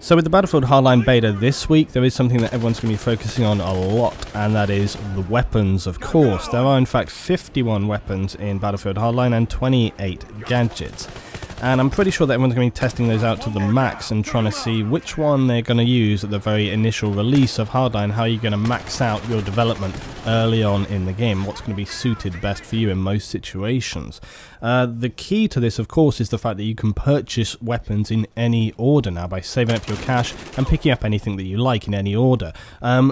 So with the Battlefield Hardline beta this week, there is something that everyone's going to be focusing on a lot, and that is the weapons, of course. There are in fact 51 weapons in Battlefield Hardline and 28 gadgets. And I'm pretty sure that everyone's going to be testing those out to the max and trying to see which one they're going to use at the very initial release of Hardline. How are you going to max out your development early on in the game? What's going to be suited best for you in most situations? The key to this, of course, is the fact that you can purchase weapons in any order now by saving up your cash and picking up anything that you like in any order.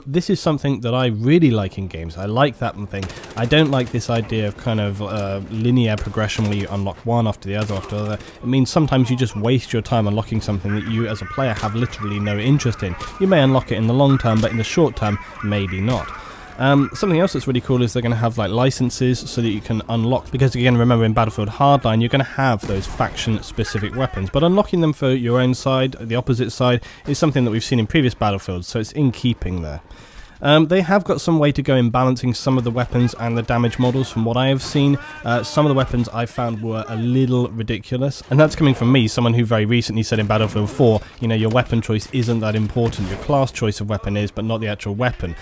This is something that I really like in games. I like that thing. I don't like this idea of kind of linear progression where you unlock one after the other after the other. It means sometimes you just waste your time unlocking something that you as a player have literally no interest in. You may unlock it in the long term, but in the short term, maybe not. Something else that's really cool is they're going to have like licenses so that you can unlock, because again, remember in Battlefield Hardline you're going to have those faction specific weapons, but unlocking them for your own side, the opposite side, is something that we've seen in previous Battlefields, so it's in keeping there. They have got some way to go in balancing some of the weapons and the damage models from what I have seen. Some of the weapons I found were a little ridiculous, and that's coming from me, someone who very recently said in Battlefield 4, you know, your weapon choice isn't that important, your class choice of weapon is, but not the actual weapon.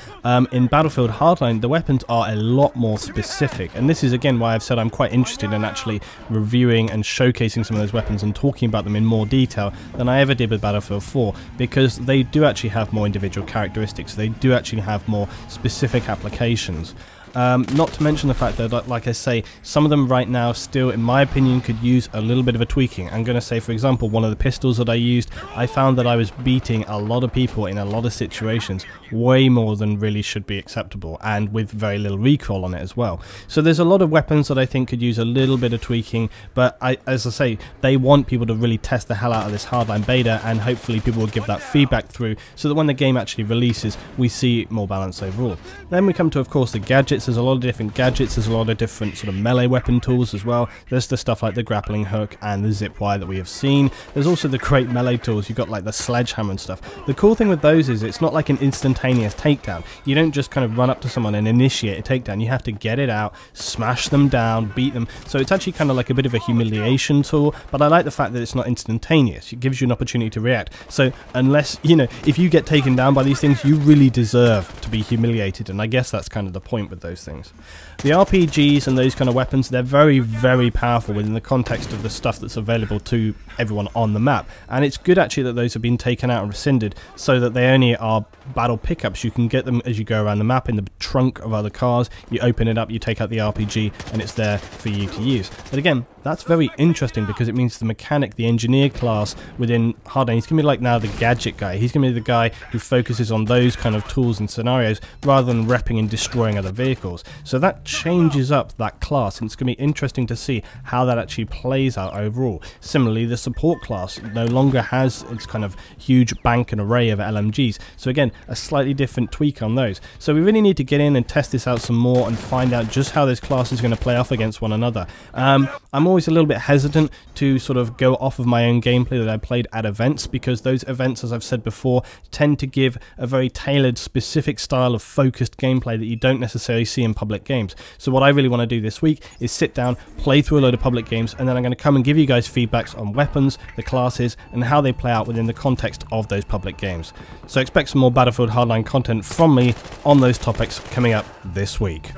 In Battlefield Hardline, the weapons are a lot more specific, and this is again why I've said I'm quite interested in actually reviewing and showcasing some of those weapons and talking about them in more detail than I ever did with Battlefield 4, because they do actually have more individual characteristics, they do actually have more specific applications. Not to mention the fact that, like I say, some of them right now still, in my opinion, could use a little bit of a tweaking. I'm going to say, for example, one of the pistols that I used, I found that I was beating a lot of people in a lot of situations way more than really should be acceptable, and with very little recoil on it as well. So there's a lot of weapons that I think could use a little bit of tweaking, but as I say, they want people to really test the hell out of this Hardline beta, and hopefully people will give that feedback through so that when the game actually releases, we see more balance overall. Then we come to, of course, the gadgets. There's a lot of different gadgets, there's a lot of different sort of melee weapon tools as well. There's the stuff like the grappling hook and the zip wire that we have seen. There's also the great melee tools. You've got like the sledgehammer and stuff. The cool thing with those is it's not like an instantaneous takedown. You don't just kind of run up to someone and initiate a takedown. You have to get it out, smash them down, beat them. So it's actually kind of like a bit of a humiliation tool, but I like the fact that it's not instantaneous. It gives you an opportunity to react. So unless, you know, if you get taken down by these things, you really deserve to be humiliated, and I guess that's kind of the point with those things. The RPGs and those kind of weapons, they're very, very powerful within the context of the stuff that's available to everyone on the map, and it's good actually that those have been taken out and rescinded so that they only are battle pickups. You can get them as you go around the map in the trunk of other cars. You open it up, you take out the RPG, and it's there for you to use. But again, that's very interesting because it means the mechanic, the engineer class within Hardline, he's going to be like now the gadget guy. He's going to be the guy who focuses on those kind of tools and scenarios rather than repping and destroying other vehicles. So that changes up that class, and it's going to be interesting to see how that actually plays out overall. Similarly, the support class no longer has its kind of huge bank and array of LMGs. So again, a slightly different tweak on those. So we really need to get in and test this out some more and find out just how this class is going to play off against one another. I'm always a little bit hesitant to sort of go off of my own gameplay that I played at events, because those events, as I've said before, tend to give a very tailored, specific style of focused gameplay that you don't necessarily see in public games. So what I really want to do this week is sit down, play through a load of public games, and then I'm going to come and give you guys feedbacks on weapons, the classes, and how they play out within the context of those public games. So expect some more Battlefield Hardline content from me on those topics coming up this week.